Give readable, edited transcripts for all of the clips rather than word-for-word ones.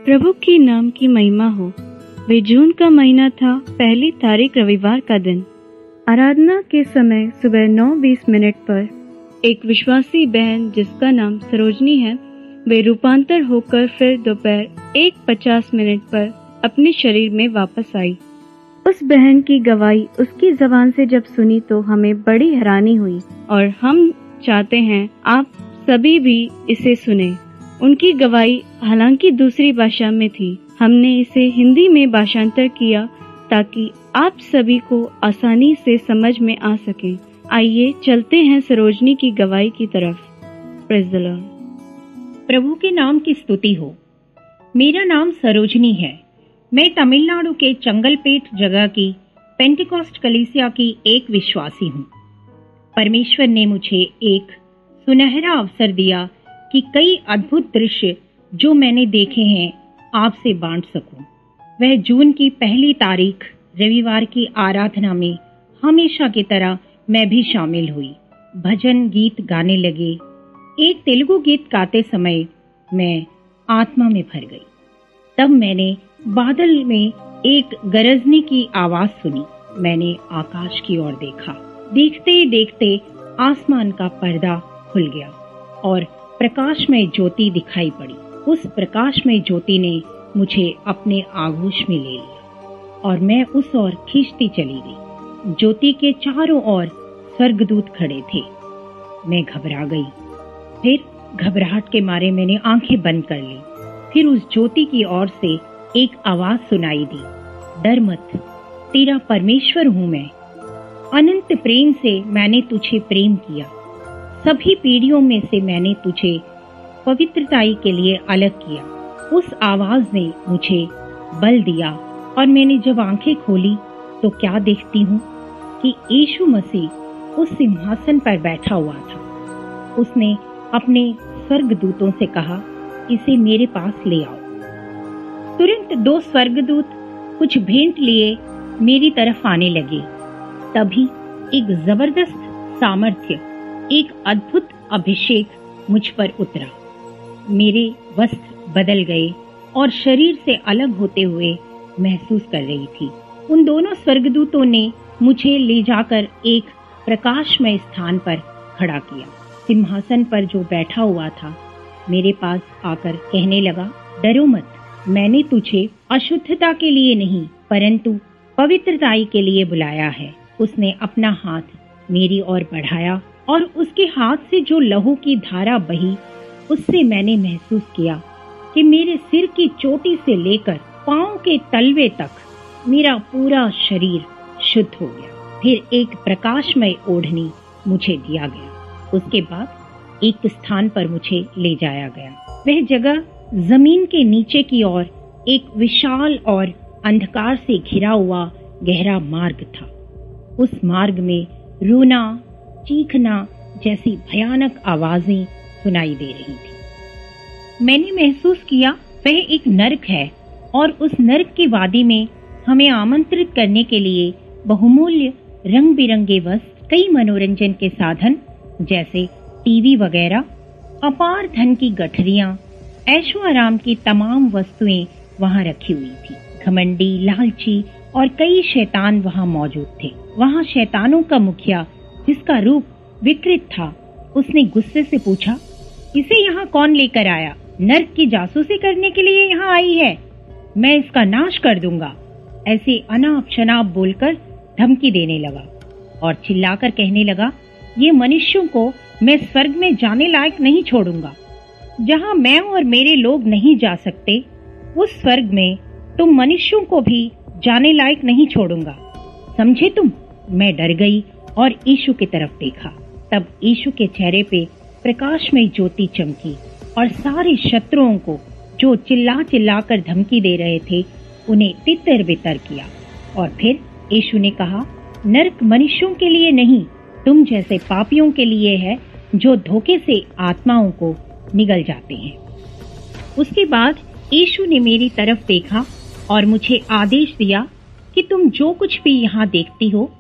प्रभु के नाम की महिमा हो। वे जून का महीना था, पहली तारीख रविवार का दिन। आराधना के समय सुबह 9:20 पर एक विश्वासी बहन जिसका नाम सरोजनी है, वे रूपांतर होकर फिर दोपहर 1:50 पर अपने शरीर में वापस आई। उस बहन की गवाही उसकी जबान से जब सुनी तो हमें बड़ी हैरानी हुई और हम चाहते हैं आप सभी भी इसे सुने। उनकी गवाही हालांकि दूसरी भाषा में थी, हमने इसे हिंदी में भाषांतर किया ताकि आप सभी को आसानी से समझ में आ सके। आइए चलते हैं सरोजनी की गवाही की तरफ। Praise the Lord. प्रभु के नाम की स्तुति हो। मेरा नाम सरोजनी है। मैं तमिलनाडु के चंगलपेट जगह की पेंटिकॉस्ट कलीसिया की एक विश्वासी हूँ। परमेश्वर ने मुझे एक सुनहरा अवसर दिया कि कई अद्भुत दृश्य जो मैंने देखे हैं आपसे बांट सकूं। वह जून की पहली तारीख रविवार की आराधना में हमेशा की तरह मैं भी शामिल हुई। भजन गीत गाने लगे। एक तेलुगु गीत गाते समय मैं आत्मा में भर गई। तब मैंने बादल में एक गरजने की आवाज सुनी। मैंने आकाश की ओर देखा। देखते देखते आसमान का पर्दा खुल गया और प्रकाशमय ज्योति दिखाई पड़ी। उस प्रकाशमय ज्योति ने मुझे अपने आगोश में ले लिया और मैं उस ओर खींचती चली गई। ज्योति के चारों ओर स्वर्गदूत खड़े थे। मैं घबरा गई। फिर घबराहट के मारे मैंने आंखें बंद कर ली। फिर उस ज्योति की ओर से एक आवाज सुनाई दी, डर मत, तेरा परमेश्वर हूं मैं। अनंत प्रेम से मैंने तुझे प्रेम किया। सभी पीढ़ियों में से मैंने तुझे पवित्रताई के लिए अलग किया। उस आवाज ने मुझे बल दिया और मैंने जब आंखें खोली तो क्या देखती हूँ कि यीशु मसीह उस सिंहासन पर बैठा हुआ था। उसने अपने स्वर्गदूतों से कहा, इसे मेरे पास ले आओ। तुरंत 2 स्वर्गदूत कुछ भेंट लिए मेरी तरफ आने लगे। तभी एक जबरदस्त सामर्थ्य, एक अद्भुत अभिषेक मुझ पर उतरा। मेरे वस्त्र बदल गए और शरीर से अलग होते हुए महसूस कर रही थी। उन दोनों स्वर्गदूतों ने मुझे ले जाकर एक प्रकाशमय स्थान पर खड़ा किया। सिंहासन पर जो बैठा हुआ था मेरे पास आकर कहने लगा, डरो मत, मैंने तुझे अशुद्धता के लिए नहीं परंतु पवित्रताई के लिए बुलाया है। उसने अपना हाथ मेरी ओर बढ़ाया और उसके हाथ से जो लहू की धारा बही, उससे मैंने महसूस किया कि मेरे सिर की चोटी से लेकर पांव के तलवे तक मेरा पूरा शरीर शुद्ध हो गया। फिर एक प्रकाशमय ओढ़नी मुझे दिया गया। उसके बाद एक स्थान पर मुझे ले जाया गया। वह जगह जमीन के नीचे की ओर एक विशाल और अंधकार से घिरा हुआ गहरा मार्ग था। उस मार्ग में रोना, चीखना जैसी भयानक आवाजें सुनाई दे रही थी। मैंने महसूस किया वह एक नर्क है और उस नर्क की वादी में हमें आमंत्रित करने के लिए बहुमूल्य रंग बिरंगे वस्त्र, कई मनोरंजन के साधन जैसे टीवी वगैरह, अपार धन की गठरियां, ऐशो आराम की तमाम वस्तुएं वहां रखी हुई थी। घमंडी, लालची और कई शैतान वहां मौजूद थे। वहां शैतानों का मुखिया, जिसका रूप विकृत था, उसने गुस्से से पूछा, इसे यहाँ कौन लेकर आया? नर्क की जासूसी करने के लिए यहाँ आई है। मैं इसका नाश कर दूंगा। ऐसे अनाप शनाप बोलकर धमकी देने लगा और चिल्लाकर कहने लगा, ये मनुष्यों को मैं स्वर्ग में जाने लायक नहीं छोड़ूंगा। जहाँ मैं और मेरे लोग नहीं जा सकते, उस स्वर्ग में तुम मनुष्यों को भी जाने लायक नहीं छोड़ूंगा। समझे तुम? मैं डर गई और यीशु की तरफ देखा। तब यीशु के चेहरे पे प्रकाशमय ज्योति चमकी और सारे शत्रुओं को जो चिल्ला चिल्ला कर धमकी दे रहे थे उन्हें तितर बितर किया। और फिर यीशु ने कहा, नर्क मनुष्यों के लिए नहीं, तुम जैसे पापियों के लिए है जो धोखे से आत्माओं को निगल जाते हैं। उसके बाद यीशु ने मेरी तरफ देखा और मुझे आदेश दिया कि तुम जो कुछ भी यहाँ देखती हो,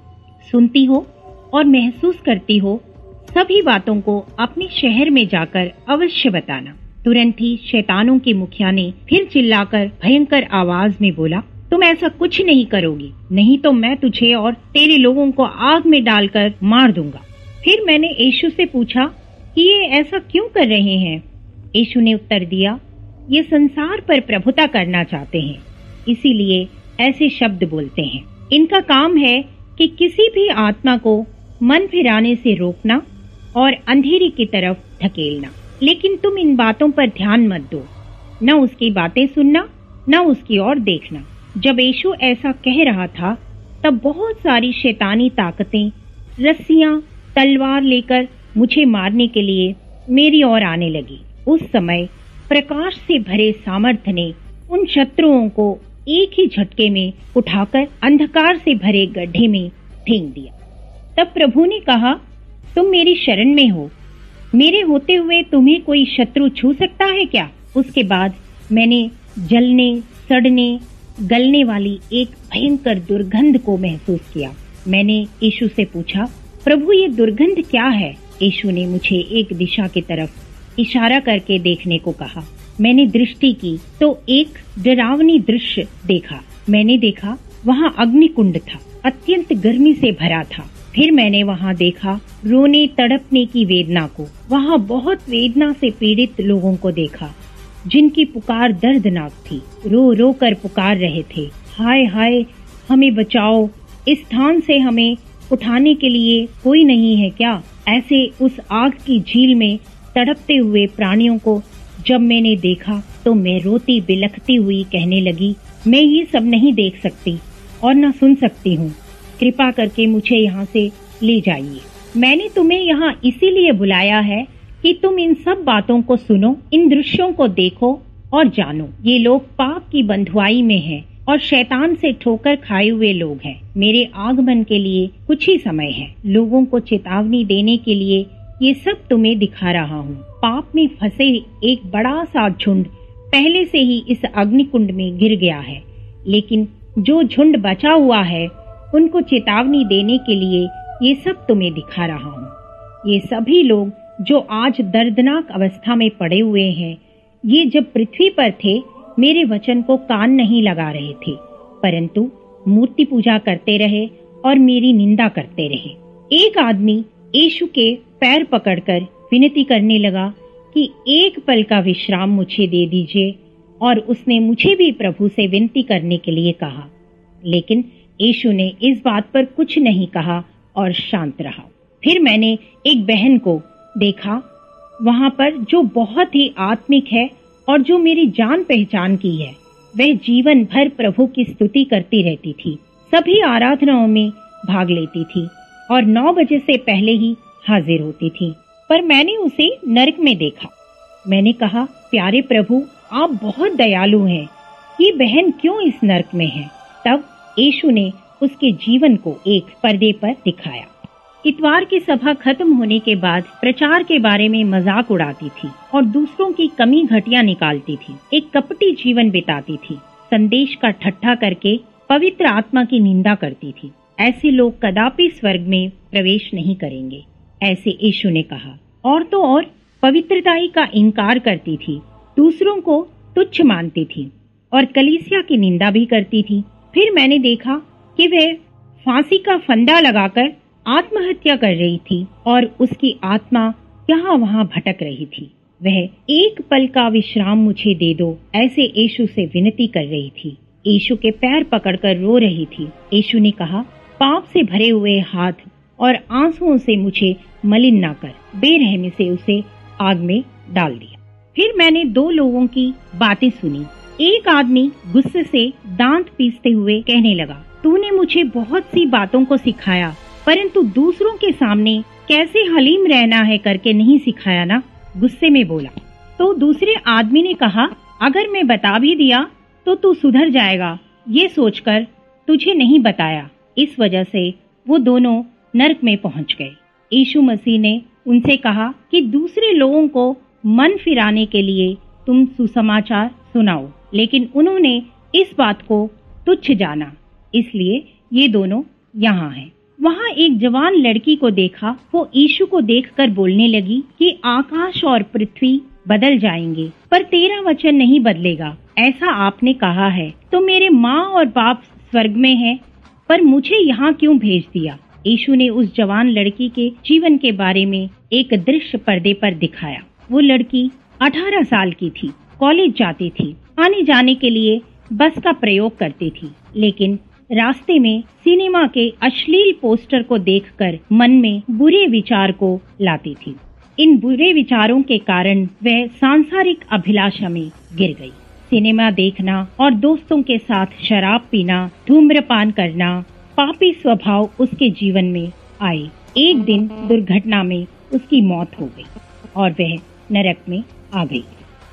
सुनती हो और महसूस करती हो, सभी बातों को अपने शहर में जाकर अवश्य बताना। तुरंत ही शैतानों के मुखिया ने फिर चिल्लाकर भयंकर आवाज में बोला, तुम ऐसा कुछ नहीं करोगी, नहीं तो मैं तुझे और तेरे लोगों को आग में डालकर मार दूंगा। फिर मैंने यीशु से पूछा कि ये ऐसा क्यों कर रहे हैं। यीशु ने उत्तर दिया, ये संसार पर प्रभुता करना चाहते हैं, इसीलिए ऐसे शब्द बोलते हैं। इनका काम है कि किसी भी आत्मा को मन फिराने से रोकना और अंधेरी की तरफ धकेलना। लेकिन तुम इन बातों पर ध्यान मत दो, न उसकी बातें सुनना, न उसकी ओर देखना। जब यीशु ऐसा कह रहा था तब बहुत सारी शैतानी ताकतें रस्सियां, तलवार लेकर मुझे मारने के लिए मेरी ओर आने लगी। उस समय प्रकाश से भरे सामर्थ्य ने उन शत्रुओं को एक ही झटके में उठाकर अंधकार से भरे गड्ढे में फेंक दिया। तब प्रभु ने कहा, तुम मेरी शरण में हो, मेरे होते हुए तुम्हें कोई शत्रु छू सकता है क्या? उसके बाद मैंने जलने, सड़ने, गलने वाली एक भयंकर दुर्गंध को महसूस किया। मैंने यीशु से पूछा, प्रभु ये दुर्गंध क्या है? यीशु ने मुझे एक दिशा की तरफ इशारा करके देखने को कहा। मैंने दृष्टि की तो एक डरावनी दृश्य देखा। मैंने देखा वहाँ अग्निकुंड था, अत्यंत गर्मी से भरा था। फिर मैंने वहाँ देखा रोने तड़पने की वेदना को। वहाँ बहुत वेदना से पीड़ित लोगों को देखा जिनकी पुकार दर्दनाक थी, रो रो कर पुकार रहे थे, हाय हाय हमें बचाओ, इस स्थान से हमें उठाने के लिए कोई नहीं है क्या? ऐसे उस आग की झील में तड़पते हुए प्राणियों को जब मैंने देखा तो मैं रोती बिलखती हुई कहने लगी, मैं ये सब नहीं देख सकती और न सुन सकती हूँ, कृपा करके मुझे यहाँ से ले जाइए। मैंने तुम्हें यहाँ इसीलिए बुलाया है कि तुम इन सब बातों को सुनो, इन दृश्यों को देखो और जानो। ये लोग पाप की बंधुआई में हैं और शैतान से ठोकर खाए हुए लोग हैं। मेरे आगमन के लिए कुछ ही समय है। लोगों को चेतावनी देने के लिए ये सब तुम्हें दिखा रहा हूँ। पाप में फंसे एक बड़ा सा झुंड पहले से ही इस अग्निकुंड में गिर गया है, लेकिन जो झुंड बचा हुआ है उनको चेतावनी देने के लिए ये सब तुम्हें दिखा रहा हूँ। ये सभी लोग जो आज दर्दनाक अवस्था में पड़े हुए हैं, ये जब पृथ्वी पर थे मेरे वचन को कान नहीं लगा रहे थे, परंतु मूर्ति पूजा करते रहे और मेरी निंदा करते रहे। एक आदमी यीशु के पैर पकड़कर विनती करने लगा कि एक पल का विश्राम मुझे दे दीजिए, और उसने मुझे भी प्रभु से विनती करने के लिए कहा। लेकिन यीशु ने इस बात पर कुछ नहीं कहा और शांत रहा। फिर मैंने एक बहन को देखा वहां पर जो बहुत ही आत्मिक है और जो मेरी जान पहचान की है। वह जीवन भर प्रभु की स्तुति करती रहती थी, सभी आराधनाओं में भाग लेती थी और 9 बजे से पहले ही हाजिर होती थी। पर मैंने उसे नरक में देखा। मैंने कहा, प्यारे प्रभु आप बहुत दयालु हैं, ये बहन क्यों इस नरक में है? तब यीशु ने उसके जीवन को एक पर्दे पर दिखाया। इतवार की सभा खत्म होने के बाद प्रचार के बारे में मजाक उड़ाती थी और दूसरों की कमी घटिया निकालती थी। एक कपटी जीवन बिताती थी, संदेश का ठट्ठा करके पवित्र आत्मा की निंदा करती थी। ऐसे लोग कदापि स्वर्ग में प्रवेश नहीं करेंगे, ऐसे यीशु ने कहा। और तो और पवित्रताई का इनकार करती थी, दूसरों को तुच्छ मानती थी और कलीसिया की निंदा भी करती थी। फिर मैंने देखा कि वह फांसी का फंदा लगाकर आत्महत्या कर रही थी और उसकी आत्मा यहाँ वहाँ भटक रही थी। वह एक पल का विश्राम मुझे दे दो, ऐसे यीशु से विनती कर रही थी। यीशु के पैर पकड़कर रो रही थी। यीशु ने कहा, पाप से भरे हुए हाथ और आंसुओं से मुझे मलिन न कर। बेरहमी से उसे आग में डाल दिया। फिर मैंने 2 लोगों की बातें सुनी। एक आदमी गुस्से से दांत पीसते हुए कहने लगा, तूने मुझे बहुत सी बातों को सिखाया, परंतु दूसरों के सामने कैसे हलीम रहना है करके नहीं सिखाया ना। गुस्से में बोला। तो दूसरे आदमी ने कहा, अगर मैं बता भी दिया तो तू सुधर जाएगा, ये सोचकर तुझे नहीं बताया। इस वजह से वो दोनों नरक में पहुंच गए। यीशु मसीह ने उनसे कहा कि दूसरे लोगों को मन फिराने के लिए तुम सुसमाचार सुनाओ, लेकिन उन्होंने इस बात को तुच्छ जाना, इसलिए ये दोनों यहाँ हैं। वहाँ एक जवान लड़की को देखा। वो यीशु को देखकर बोलने लगी कि आकाश और पृथ्वी बदल जाएंगे, पर तेरा वचन नहीं बदलेगा। ऐसा आपने कहा है। तो मेरे माँ और बाप स्वर्ग में हैं, पर मुझे यहाँ क्यों भेज दिया? यीशु ने उस जवान लड़की के जीवन के बारे में एक दृश्य पर्दे पर दिखाया। वो लड़की 18 साल की थी, कॉलेज जाती थी, आने जाने के लिए बस का प्रयोग करती थी, लेकिन रास्ते में सिनेमा के अश्लील पोस्टर को देखकर मन में बुरे विचार को लाती थी। इन बुरे विचारों के कारण वह सांसारिक अभिलाषा में गिर गई। सिनेमा देखना और दोस्तों के साथ शराब पीना, धूम्रपान करना, पापी स्वभाव उसके जीवन में आए। एक दिन दुर्घटना में उसकी मौत हो गई और वह नरक में आ गई।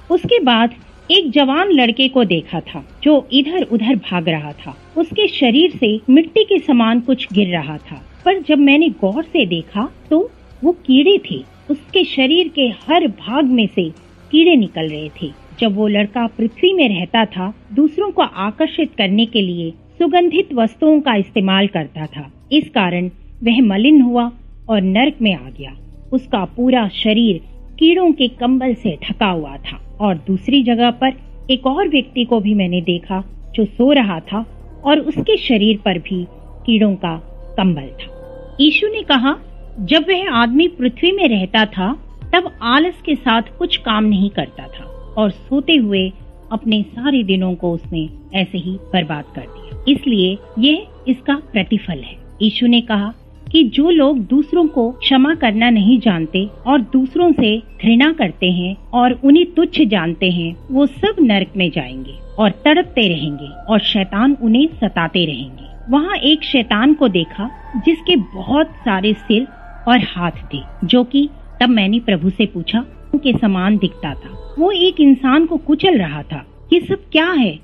उसके बाद एक जवान लड़के को देखा था जो इधर उधर भाग रहा था। उसके शरीर से मिट्टी के समान कुछ गिर रहा था, पर जब मैंने गौर से देखा तो वो कीड़े थे। उसके शरीर के हर भाग में से कीड़े निकल रहे थे। जब वो लड़का पृथ्वी में रहता था, दूसरों को आकर्षित करने के लिए सुगंधित वस्तुओं का इस्तेमाल करता था। इस कारण वह मलिन हुआ और नरक में आ गया। उसका पूरा शरीर कीड़ों के कंबल से ढका हुआ था। और दूसरी जगह पर एक और व्यक्ति को भी मैंने देखा जो सो रहा था और उसके शरीर पर भी कीड़ों का कंबल था। यीशु ने कहा, जब वह आदमी पृथ्वी में रहता था तब आलस के साथ कुछ काम नहीं करता था और सोते हुए अपने सारे दिनों को उसने ऐसे ही बर्बाद कर दिया। इसलिए यह इसका प्रतिफल है। यीशु ने कहा कि जो लोग दूसरों को क्षमा करना नहीं जानते और दूसरों से घृणा करते हैं और उन्हें तुच्छ जानते हैं, वो सब नरक में जाएंगे और तड़पते रहेंगे और शैतान उन्हें सताते रहेंगे। वहाँ एक शैतान को देखा जिसके बहुत सारे सिर और हाथ थे, जो कि तब मैंने प्रभु से पूछा के समान दिखता था। वो एक इंसान को कुचल रहा था। ये सब क्या है?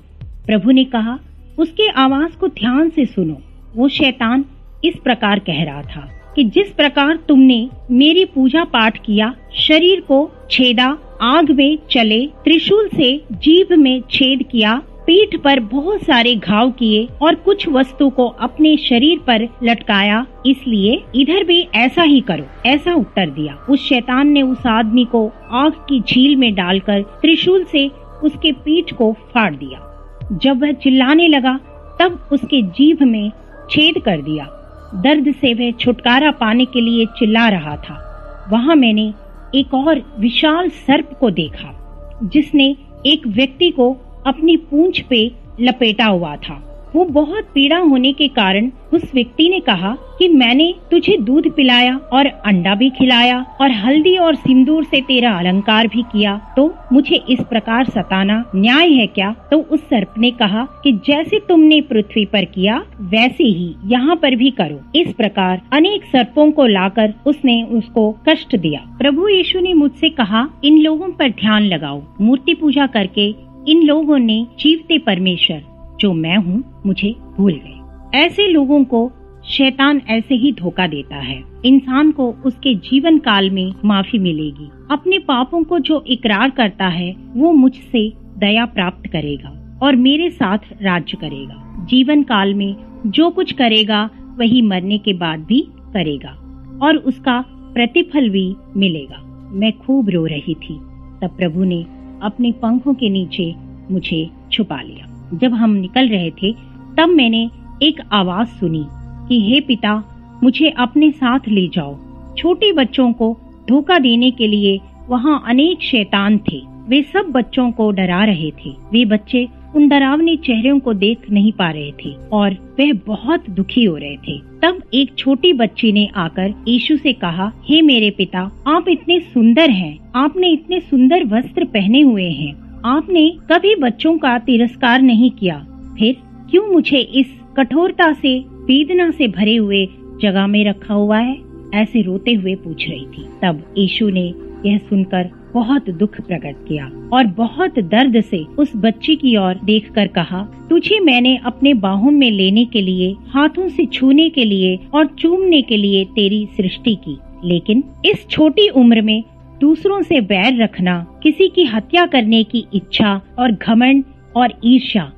प्रभु ने कहा, उसके आवाज को ध्यान से सुनो। वो शैतान इस प्रकार कह रहा था कि जिस प्रकार तुमने मेरी पूजा पाठ किया, शरीर को छेदा, आग में चले, त्रिशूल से जीभ में छेद किया, पीठ पर बहुत सारे घाव किए और कुछ वस्तु को अपने शरीर पर लटकाया, इसलिए इधर भी ऐसा ही करो। ऐसा उत्तर दिया। उस शैतान ने उस आदमी को आग की झील में डालकर त्रिशूल से उसके पीठ को फाड़ दिया। जब वह चिल्लाने लगा तब उसके जीभ में छेद कर दिया। दर्द से वह छुटकारा पाने के लिए चिल्ला रहा था। वहाँ मैंने एक और विशाल सर्प को देखा जिसने एक व्यक्ति को अपनी पूंछ पे लपेटा हुआ था। वो बहुत पीड़ा होने के कारण उस व्यक्ति ने कहा कि मैंने तुझे दूध पिलाया और अंडा भी खिलाया और हल्दी और सिंदूर से तेरा अलंकार भी किया, तो मुझे इस प्रकार सताना न्याय है क्या? तो उस सर्प ने कहा कि जैसे तुमने पृथ्वी पर किया वैसे ही यहाँ पर भी करो। इस प्रकार अनेक सर्पों को लाकर उसने उसको कष्ट दिया। प्रभु यीशु ने मुझसे कहा, इन लोगों पर ध्यान लगाओ। मूर्ति पूजा करके इन लोगों ने जीवते परमेश्वर जो मैं हूँ मुझे भूल गए। ऐसे लोगों को शैतान ऐसे ही धोखा देता है। इंसान को उसके जीवन काल में माफी मिलेगी। अपने पापों को जो इकरार करता है वो मुझसे दया प्राप्त करेगा और मेरे साथ राज्य करेगा। जीवन काल में जो कुछ करेगा वही मरने के बाद भी करेगा और उसका प्रतिफल भी मिलेगा। मैं खूब रो रही थी। तब प्रभु ने अपने पंखों के नीचे मुझे छुपा लिया। जब हम निकल रहे थे तब मैंने एक आवाज सुनी कि हे पिता, मुझे अपने साथ ले जाओ। छोटे बच्चों को धोखा देने के लिए वहाँ अनेक शैतान थे। वे सब बच्चों को डरा रहे थे। वे बच्चे उन डरावने चेहरों को देख नहीं पा रहे थे और वह बहुत दुखी हो रहे थे। तब एक छोटी बच्ची ने आकर यीशु से कहा, हे मेरे पिता, आप इतने सुंदर हैं। आपने इतने सुंदर वस्त्र पहने हुए हैं। आपने कभी बच्चों का तिरस्कार नहीं किया, फिर क्यों मुझे इस कठोरता से, वेदना से भरे हुए जगह में रखा हुआ है? ऐसे रोते हुए पूछ रही थी। तब यीशु ने यह सुनकर बहुत दुख प्रकट किया और बहुत दर्द से उस बच्ची की ओर देखकर कहा, तुझे मैंने अपने बाहों में लेने के लिए, हाथों से छूने के लिए और चूमने के लिए तेरी सृष्टि की, लेकिन इस छोटी उम्र में दूसरों से बैर रखना, किसी की हत्या करने की इच्छा और घमंड और ईर्ष्या,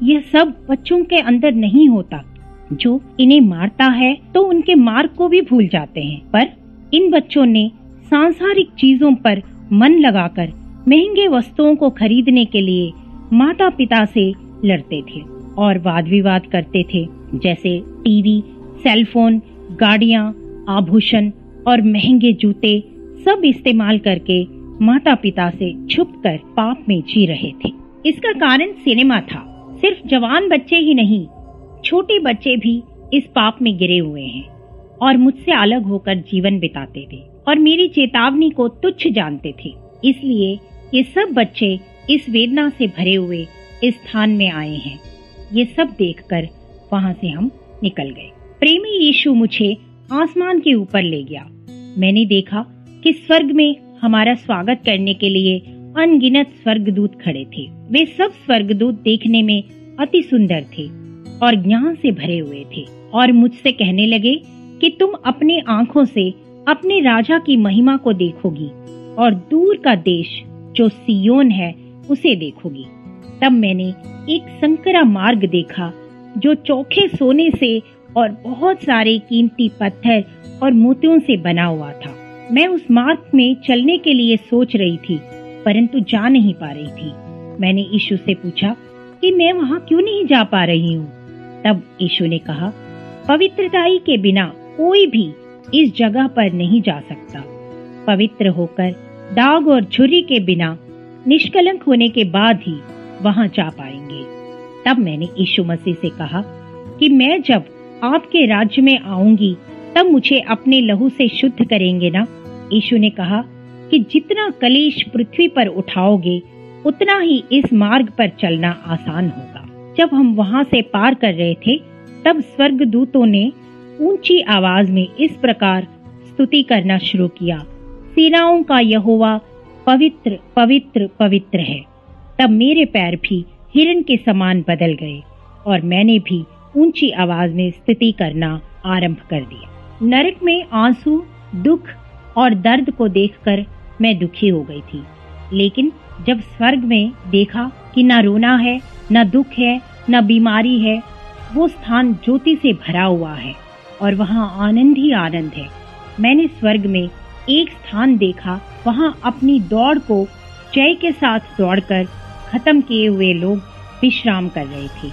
यह सब बच्चों के अंदर नहीं होता। जो इन्हें मारता है तो उनके मार्ग को भी भूल जाते हैं, पर इन बच्चों ने सांसारिक चीजों पर मन लगाकर महंगे वस्तुओं को खरीदने के लिए माता पिता से लड़ते थे और वाद विवाद करते थे, जैसे टीवी, सेलफोन, गाड़ियां, आभूषण और महंगे जूते सब इस्तेमाल करके माता पिता से छुपकर पाप में जी रहे थे। इसका कारण सिनेमा था। सिर्फ जवान बच्चे ही नहीं, छोटे बच्चे भी इस पाप में गिरे हुए हैं और मुझसे अलग होकर जीवन बिताते थे और मेरी चेतावनी को तुच्छ जानते थे। इसलिए ये सब बच्चे इस वेदना से भरे हुए इस स्थान में आए हैं। ये सब देखकर वहां से हम निकल गए। प्रेमी यीशु मुझे आसमान के ऊपर ले गया। मैंने देखा कि स्वर्ग में हमारा स्वागत करने के लिए अनगिनत स्वर्गदूत खड़े थे। वे सब स्वर्गदूत देखने में अति सुंदर थे और ज्ञान से भरे हुए थे और मुझसे कहने लगे कि तुम अपनी आंखों से अपने राजा की महिमा को देखोगी और दूर का देश जो सियोन है उसे देखोगी। तब मैंने एक संकरा मार्ग देखा जो चोखे सोने से और बहुत सारे कीमती पत्थर और मोतियों से बना हुआ था। मैं उस मार्ग में चलने के लिए सोच रही थी, परंतु जा नहीं पा रही थी। मैंने यीशु से पूछा कि मैं वहाँ क्यों नहीं जा पा रही हूँ। तब यीशु ने कहा, पवित्रताई के बिना कोई भी इस जगह पर नहीं जा सकता। पवित्र होकर दाग और झुर्री के बिना निष्कलंक होने के बाद ही वहां जा पाएंगे। तब मैंने यीशु मसीह से कहा कि मैं जब आपके राज्य में आऊंगी तब मुझे अपने लहू से शुद्ध करेंगे ना। यीशु ने कहा कि जितना कलेश पृथ्वी पर उठाओगे उतना ही इस मार्ग पर चलना आसान होगा। जब हम वहां से पार कर रहे थे तब स्वर्गदूतों ने ऊंची आवाज में इस प्रकार स्तुति करना शुरू किया, सेनाओं का यहोवा पवित्र पवित्र पवित्र है। तब मेरे पैर भी हिरण के समान बदल गए और मैंने भी ऊंची आवाज में स्तुति करना आरंभ कर दिया। नरक में आंसू, दुख और दर्द को देखकर मैं दुखी हो गई थी, लेकिन जब स्वर्ग में देखा कि न रोना है, न दुख है, न बीमारी है, वो स्थान ज्योति से भरा हुआ है और वहाँ आनंद ही आनंद है। मैंने स्वर्ग में एक स्थान देखा, वहाँ अपनी दौड़ को जय के साथ दौड़कर खत्म किए हुए लोग विश्राम कर रहे थे।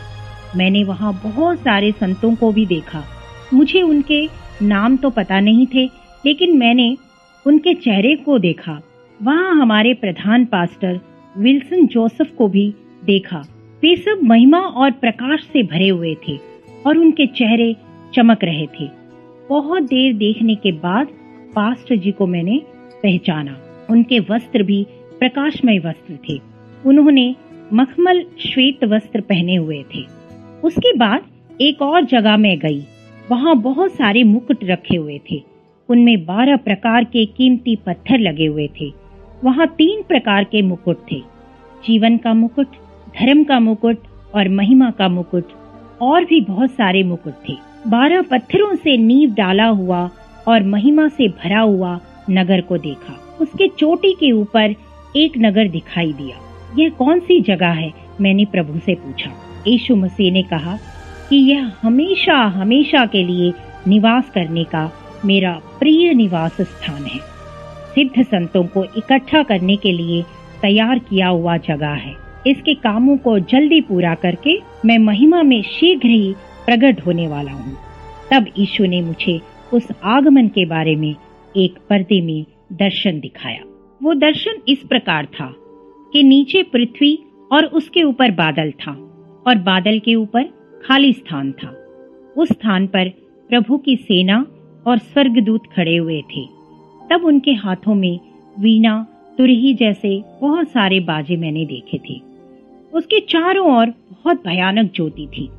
मैंने वहाँ बहुत सारे संतों को भी देखा। मुझे उनके नाम तो पता नहीं थे, लेकिन मैंने उनके चेहरे को देखा। वहाँ हमारे प्रधान पास्टर विल्सन जोसेफ को भी देखा। वे सब महिमा और प्रकाश से भरे हुए थे और उनके चेहरे चमक रहे थे। बहुत देर देखने के बाद पास्टर जी को मैंने पहचाना। उनके वस्त्र भी प्रकाशमय वस्त्र थे। उन्होंने मखमल श्वेत वस्त्र पहने हुए थे। उसके बाद एक और जगह में गई। वहाँ बहुत सारे मुकुट रखे हुए थे। उनमें 12 प्रकार के कीमती पत्थर लगे हुए थे। वहाँ 3 प्रकार के मुकुट थे, जीवन का मुकुट, धर्म का मुकुट और महिमा का मुकुट, और भी बहुत सारे मुकुट थे। 12 पत्थरों से नींव डाला हुआ और महिमा से भरा हुआ नगर को देखा। उसके चोटी के ऊपर एक नगर दिखाई दिया। यह कौन सी जगह है? मैंने प्रभु से पूछा। यीशु मसीह ने कहा कि यह हमेशा हमेशा के लिए निवास करने का मेरा प्रिय निवास स्थान है। सिद्ध संतों को इकट्ठा करने के लिए तैयार किया हुआ जगह है। इसके कामों को जल्दी पूरा करके मैं महिमा में शीघ्र ही प्रकट होने वाला हूँ। तब यीशु ने मुझे उस आगमन के बारे में एक पर्दे में दर्शन दिखाया। वो दर्शन इस प्रकार था कि नीचे पृथ्वी और उसके ऊपर बादल था और बादल के ऊपर खाली स्थान था। उस स्थान पर प्रभु की सेना और स्वर्गदूत खड़े हुए थे। तब उनके हाथों में वीणा, तुरही जैसे बहुत सारे बाजे मैंने देखे थे। उसके चारों ओर बहुत भयानक ज्योति थी।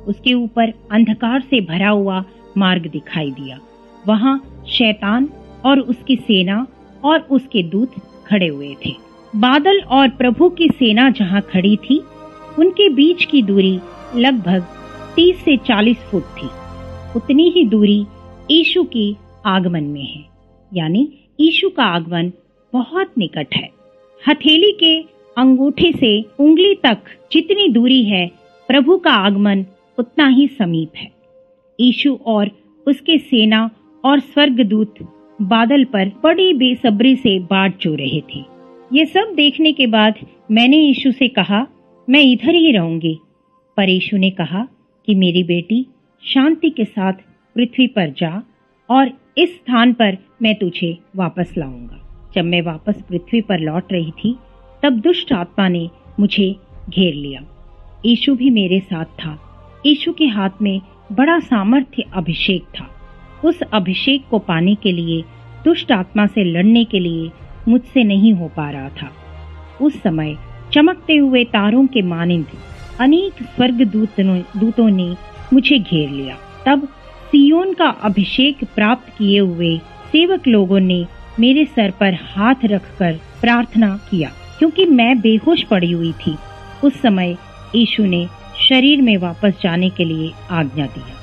उसके ऊपर अंधकार से भरा हुआ मार्ग दिखाई दिया। वहां शैतान और उसकी सेना और उसके दूत खड़े हुए थे। बादल और प्रभु की सेना जहां खड़ी थी, उनके बीच की दूरी लगभग 30 से 40 फुट थी। उतनी ही दूरी यीशु की आगमन में है, यानी यीशु का आगमन बहुत निकट है। हथेली के अंगूठे से उंगली तक जितनी दूरी है, प्रभु का आगमन उतना ही समीप है। यीशु और उसके सेना और स्वर्गदूत बादल पर बड़ी बेसब्री से बाट जो रहे थे। ये सब देखने के बाद मैंने यीशु से कहा, मैं इधर ही रहूंगी। पर यीशु ने कहा कि मेरी बेटी, शांति के साथ पृथ्वी पर जा और इस स्थान पर मैं तुझे वापस लाऊंगा। जब मैं वापस पृथ्वी पर लौट रही थी, तब दुष्ट आत्मा ने मुझे घेर लिया। यीशु भी मेरे साथ था। यीशु के हाथ में बड़ा सामर्थ्य अभिषेक था। उस अभिषेक को पाने के लिए, दुष्ट आत्मा से लड़ने के लिए मुझसे नहीं हो पा रहा था। उस समय चमकते हुए तारों के मानिंद अनेक स्वर्ग दूतों ने मुझे घेर लिया। तब सियोन का अभिषेक प्राप्त किए हुए सेवक लोगों ने मेरे सर पर हाथ रखकर प्रार्थना किया, क्योंकि मैं बेहोश पड़ी हुई थी। उस समय यीशु ने शरीर में वापस जाने के लिए आज्ञा दिया।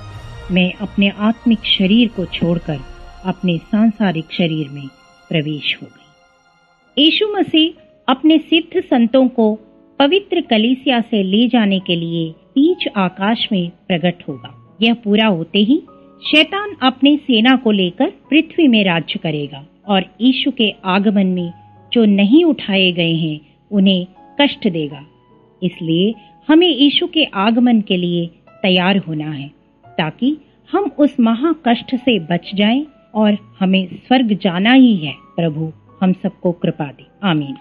मैं अपने आत्मिक शरीर को छोड़कर अपने सांसारिक शरीर में प्रवेश हो गई। यीशु मसीह अपने सिद्ध संतों को पवित्र कलीसिया से ले जाने के लिए बीच आकाश में प्रकट होगा। यह पूरा होते ही शैतान अपनी सेना को लेकर पृथ्वी में राज्य करेगा और यीशु के आगमन में जो नहीं उठाए गए हैं उन्हें कष्ट देगा। इसलिए हमें यीशु के आगमन के लिए तैयार होना है, ताकि हम उस महा कष्ट से बच जाएं और हमें स्वर्ग जाना ही है। प्रभु हम सबको कृपा दे। आमीन।